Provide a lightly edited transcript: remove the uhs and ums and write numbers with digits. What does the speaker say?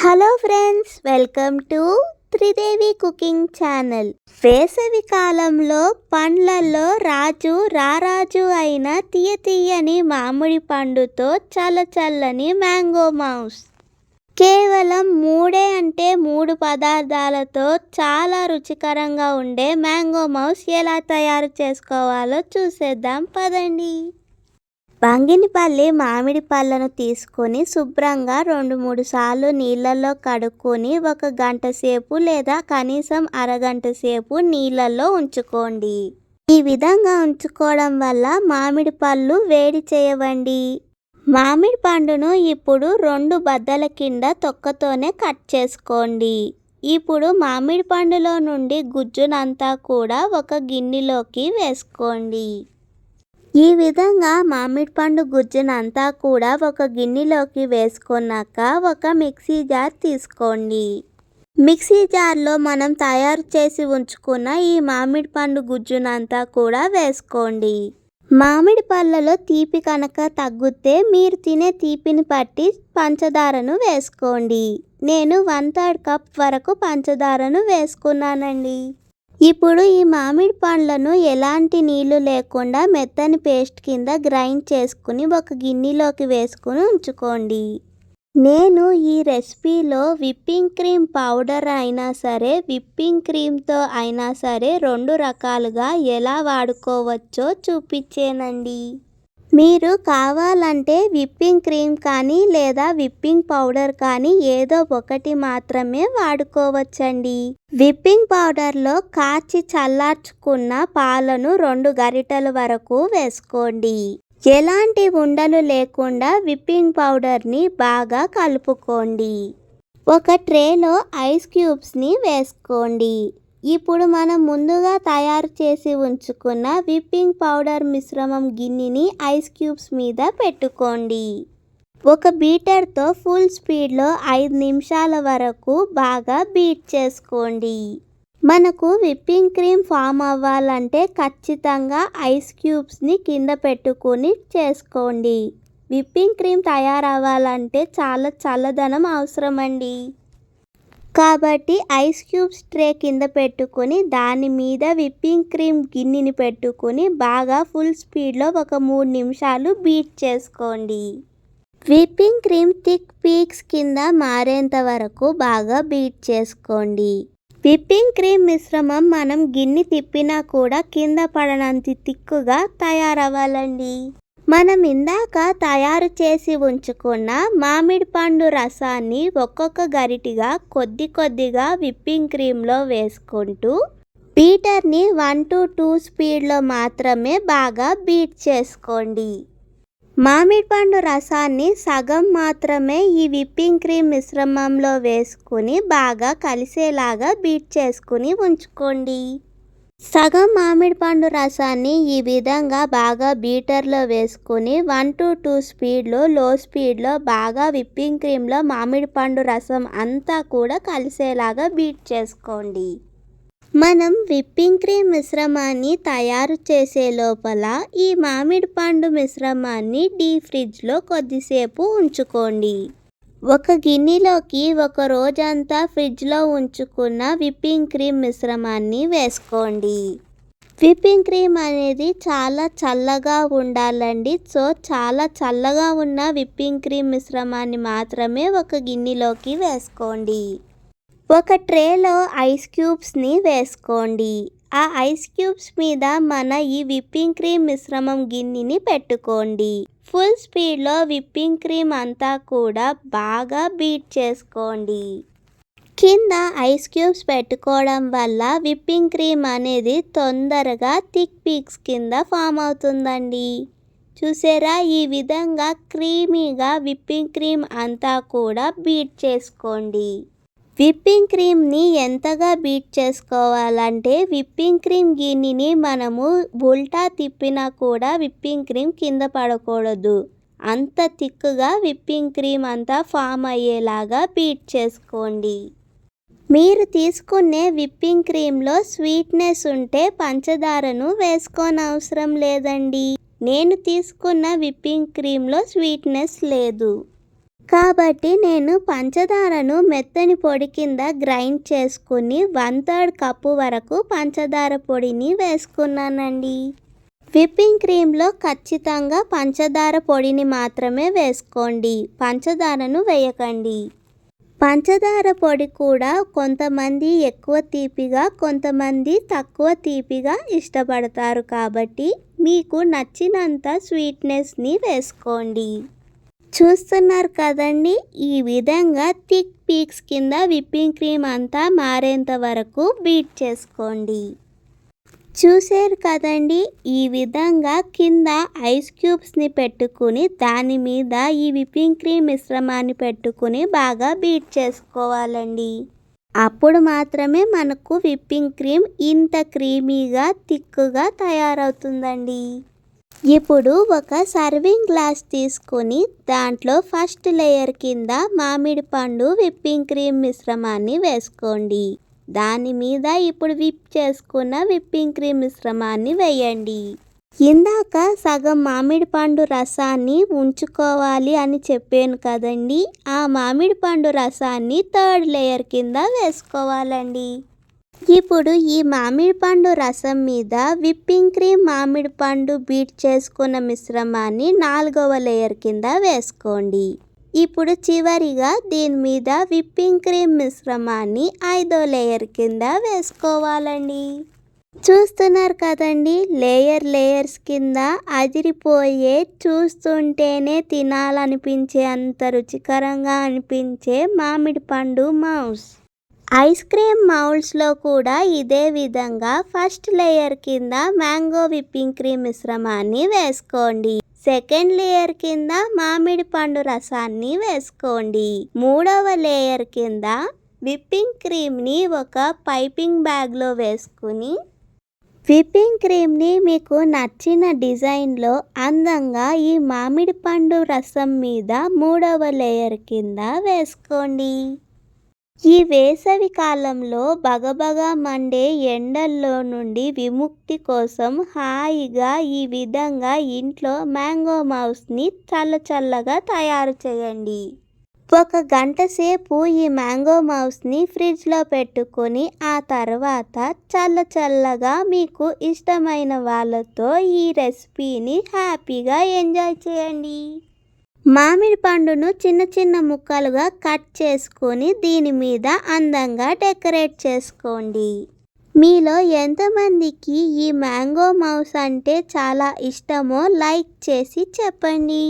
Hello friends, welcome to Tridevi cooking channel. వేసవి కాలంలో పండ్లలో రారాజు అయిన తీయని మామిడి పండుతో చల్లని మ్యాంగో మౌస్. కేవలం మూడు పదార్థాలతో చాలా రుచికరంగా ఉండే మ్యాంగో మౌస్ ఎలా తయారు చేసుకోవాలో చూసేద్దాం పదండి. బంగినపల్లి మామిడి పళ్ళను తీసుకొని శుభ్రంగా 2-3 సార్లు నీళ్ళల్లో కడుక్కొని 1 గంట సేపు లేదా కనీసం అరగంట సేపు నీళ్ళల్లో ఉంచుకోండి. ఈ విధంగా ఉంచుకోవడం వల్ల మామిడి పళ్ళు వేడి చేయవండి. మామిడి పండును ఇప్పుడు 2 బద్దల కింద తొక్కతోనే కట్ చేసుకోండి. ఇప్పుడు మామిడి పండులో నుండి గుజ్జునంతా కూడా ఒక గిన్నెలోకి వేసుకోండి. ఈ విధంగా మామిడి పండు గుజ్జునంతా కూడా ఒక గిన్నెలోకి వేసుకున్నాక ఒక మిక్సీ జార్ తీసుకోండి. మిక్సీ జార్లో మనం తయారు చేసి ఉంచుకున్న ఈ మామిడి పండు గుజ్జునంతా కూడా వేసుకోండి. మామిడి పళ్ళలో తీపి కనుక తగ్గితే మీరు తినే తీపిని బట్టి పంచదారను వేసుకోండి. నేను 1/3 కప్ వరకు పంచదారను వేసుకున్నానండి. ఇప్పుడు ఈ మామిడి పండ్లను ఎలాంటి నీళ్లు లేకుండా మెత్తని పేస్ట్ కింద గ్రైండ్ చేసుకుని ఒక గిన్నెలోకి వేసుకుని ఉంచుకోండి. నేను ఈ రెసిపీలో విప్పింగ్ క్రీమ్ పౌడర్ అయినా సరే, విప్పింగ్ క్రీమ్తో అయినా సరే 2 రకాలుగా ఎలా వాడుకోవచ్చో చూపించేనండి. మీరు కావాలంటే విప్పింగ్ క్రీమ్ కానీ లేదా విప్పింగ్ పౌడర్ కానీ ఏదో ఒకటి మాత్రమే వాడుకోవచ్చండి. విప్పింగ్ పౌడర్లో కాచి చల్లార్చుకున్న పాలను 2 గరిటెల వరకు వేసుకోండి. ఎలాంటి ఉండలు లేకుండా విప్పింగ్ పౌడర్ని బాగా కలుపుకోండి. ఒక ట్రేలో ఐస్ క్యూబ్స్ని వేసుకోండి. ఇప్పుడు మనం ముందుగా తయారు చేసి ఉంచుకున్న విప్పింగ్ పౌడర్ మిశ్రమం గిన్నెని ఐస్ క్యూబ్స్ మీద పెట్టుకోండి. ఒక బీటర్తో ఫుల్ స్పీడ్లో 5 నిమిషాల వరకు బాగా బీట్ చేసుకోండి. మనకు విప్పింగ్ క్రీమ్ ఫామ్ అవ్వాలంటే ఖచ్చితంగా ఐస్ క్యూబ్స్ని కింద పెట్టుకొని చేసుకోండి. విప్పింగ్ క్రీమ్ తయారవ్వాలంటే చాలా చల్లదనం అవసరమండి. కాబట్టి ఐస్ క్యూబ్స్ ట్రే కింద పెట్టుకొని దాని మీద విప్పింగ్ క్రీమ్ గిన్నెని పెట్టుకొని బాగా ఫుల్ స్పీడ్లో ఒక 3 నిమిషాలు బీట్ చేసుకోండి. విప్పింగ్ క్రీమ్ థిక్ పీక్స్ కింద మారేంత వరకు బాగా బీట్ చేసుకోండి. విప్పింగ్ క్రీమ్ మిశ్రమం మనం గిన్నె తిప్పినా కూడా కింద పడనంత తిక్కుగా తయారవ్వాలండి. మనం ఇందాక తయారు చేసి ఉంచుకున్న మామిడి పండు రసాన్ని ఒక్కొక్క గరిటిగా కొద్దిగా విప్పింగ్ క్రీమ్లో వేసుకుంటూ బీటర్ని 1 to 2 స్పీడ్లో మాత్రమే బాగా బీట్ చేసుకోండి. మామిడి పండు రసాన్ని సగం మాత్రమే ఈ విప్పింగ్ క్రీమ్ మిశ్రమంలో వేసుకుని బాగా కలిసేలాగా బీట్ చేసుకుని ఉంచుకోండి. సగం మామిడి పండు రసాన్ని ఈ విధంగా బాగా బీటర్లో వేసుకుని 1 to 2 స్పీడ్లో లో స్పీడ్లో బాగా విప్పింగ్ క్రీమ్లో మామిడి పండు రసం అంతా కూడా కలిసేలాగా బీట్ చేసుకోండి. మనం విప్పింగ్ క్రీమ్ మిశ్రమాన్ని తయారు చేసే లోపల ఈ మామిడి పండు మిశ్రమాన్ని డీప్ ఫ్రిడ్జ్లో కొద్దిసేపు ఉంచుకోండి. ఒక గిన్నెలోకి ఒక రోజంతా ఫ్రిడ్జ్లో ఉంచుకున్న విప్పింగ్ క్రీమ్ మిశ్రమాన్ని వేసుకోండి. విప్పింగ్ క్రీమ్ అనేది చాలా చల్లగా ఉండాలండి. సో చాలా చల్లగా ఉన్న విప్పింగ్ క్రీమ్ మిశ్రమాన్ని మాత్రమే ఒక గిన్నెలోకి వేసుకోండి. ఒక ట్రేలో ఐస్ క్యూబ్స్ని వేసుకోండి. ఆ ఐస్ క్యూబ్స్ మీద మన ఈ విప్పింగ్ క్రీమ్ మిశ్రమం గిన్నెని పెట్టుకోండి. ఫుల్ స్పీడ్లో విప్పింగ్ క్రీమ్ అంతా కూడా బాగా బీట్ చేసుకోండి. కింద ఐస్ క్యూబ్స్ పెట్టుకోవడం వల్ల విప్పింగ్ క్రీమ్ అనేది తొందరగా థిక్ పీక్స్ కింద ఫామ్ అవుతుందండి. చూసారా, ఈ విధంగా క్రీమీగా విప్పింగ్ క్రీమ్ అంతా కూడా బీట్ చేసుకోండి. విప్పింగ్ క్రీమ్ని ఎంతగా బీట్ చేసుకోవాలంటే విప్పింగ్ క్రీమ్ గిన్నెని మనము ఉల్టా తిప్పినా కూడా విప్పింగ్ క్రీమ్ కింద పడకూడదు. అంత థిక్గా విప్పింగ్ క్రీమ్ అంతా ఫామ్ అయ్యేలాగా బీట్ చేసుకోండి. మీరు తీసుకునే విప్పింగ్ క్రీమ్లో స్వీట్నెస్ ఉంటే పంచదారను వేసుకోనవసరం లేదండి. నేను తీసుకున్న విప్పింగ్ క్రీమ్లో స్వీట్నెస్ లేదు. కాబట్టి నేను పంచదారను మెత్తని పొడి కింద గ్రైండ్ చేసుకుని 1/3 కప్పు వరకు పంచదార పొడిని వేసుకున్నానండి. విప్పింగ్ క్రీమ్లో ఖచ్చితంగా పంచదార పొడిని మాత్రమే వేసుకోండి, పంచదారను వేయకండి. పంచదార పొడి కూడా కొంతమంది ఎక్కువ తీపిగా, కొంతమంది తక్కువ తీపిగా ఇష్టపడతారు కాబట్టి మీకు నచ్చినంత స్వీట్నెస్ని వేసుకోండి. చూస్తున్నారు కదండి, ఈ విధంగా థిక్ పీక్స్ కింద విప్పింగ్ క్రీమ్ అంతా మారేంత వరకు బీట్ చేసుకోండి. చూసారు కదండి, ఈ విధంగా కింద ఐస్ క్యూబ్స్ని పెట్టుకుని దాని మీద ఈ విప్పింగ్ క్రీమ్ మిశ్రమాన్ని పెట్టుకుని బాగా బీట్ చేసుకోవాలండి. అప్పుడు మాత్రమే మనకు విప్పింగ్ క్రీమ్ ఇంత క్రీమీగా థిక్గా తయారవుతుందండి. ఇప్పుడు ఒక సర్వింగ్ గ్లాస్ తీసుకొని దాంట్లో ఫస్ట్ లేయర్ కింద మామిడి పండు విప్పింగ్ క్రీమ్ మిశ్రమాన్ని వేసుకోండి. దాని మీద ఇప్పుడు విప్ చేసుకున్న విప్పింగ్ క్రీమ్ మిశ్రమాన్ని వేయండి. ఇందాక సగం మామిడి పండు రసాన్ని ఉంచుకోవాలి అని చెప్పాను కదండి, ఆ మామిడి పండు రసాన్ని 3rd లేయర్ కింద వేసుకోవాలండి. ఇప్పుడు ఈ మామిడి పండు రసం మీద విప్పింగ్ క్రీమ్ మామిడి పండు బీట్ చేసుకున్న మిశ్రమాన్ని 4వ లేయర్ కింద వేసుకోండి. ఇప్పుడు చివరిగా దీని మీద విప్పింగ్ క్రీమ్ మిశ్రమాన్ని 5వ లేయర్ కింద వేసుకోవాలండి. చూస్తున్నారు కదండి, లేయర్స్ కింద అదిరిపోయే, చూస్తుంటేనే తినాలనిపించే అంత రుచికరంగా అనిపించే మామిడి పండు మౌస్. ఐస్ క్రీమ్ మౌల్డ్స్లో కూడా ఇదే విధంగా ఫస్ట్ లేయర్ కింద మ్యాంగో విప్పింగ్ క్రీమ్ మిశ్రమాన్ని వేసుకోండి. 2nd లేయర్ కింద మామిడి పండు రసాన్ని వేసుకోండి. 3వ లేయర్ కింద విప్పింగ్ క్రీమ్ని ఒక పైపింగ్ బ్యాగ్లో వేసుకుని విప్పింగ్ క్రీమ్ని మీకు నచ్చిన డిజైన్లో అందంగా ఈ మామిడి పండు రసం మీద 3వ లేయర్ కింద వేసుకోండి. ఈ వేసవి కాలంలో బగబగా మండే ఎండల్లో నుండి విముక్తి కోసం హాయిగా ఈ విధంగా ఇంట్లో మ్యాంగో మౌస్ని చల్లగా తయారు చేయండి. 1 గంట సేపు ఈ మ్యాంగో మౌస్ని ఫ్రిడ్జ్లో పెట్టుకొని ఆ తర్వాత చల్లగా మీకు ఇష్టమైన వాళ్ళతో ఈ రెసిపీని హ్యాపీగా ఎంజాయ్ చేయండి. మామిడి పండును చిన్న ముక్కలుగా కట్ చేసుకొని దీని మీద అందంగా డెకరేట్ చేసుకోండి. మీలో ఎంతమందికి ఈ మ్యాంగో మౌస్ అంటే చాలా ఇష్టమో లైక్ చేసి చెప్పండి.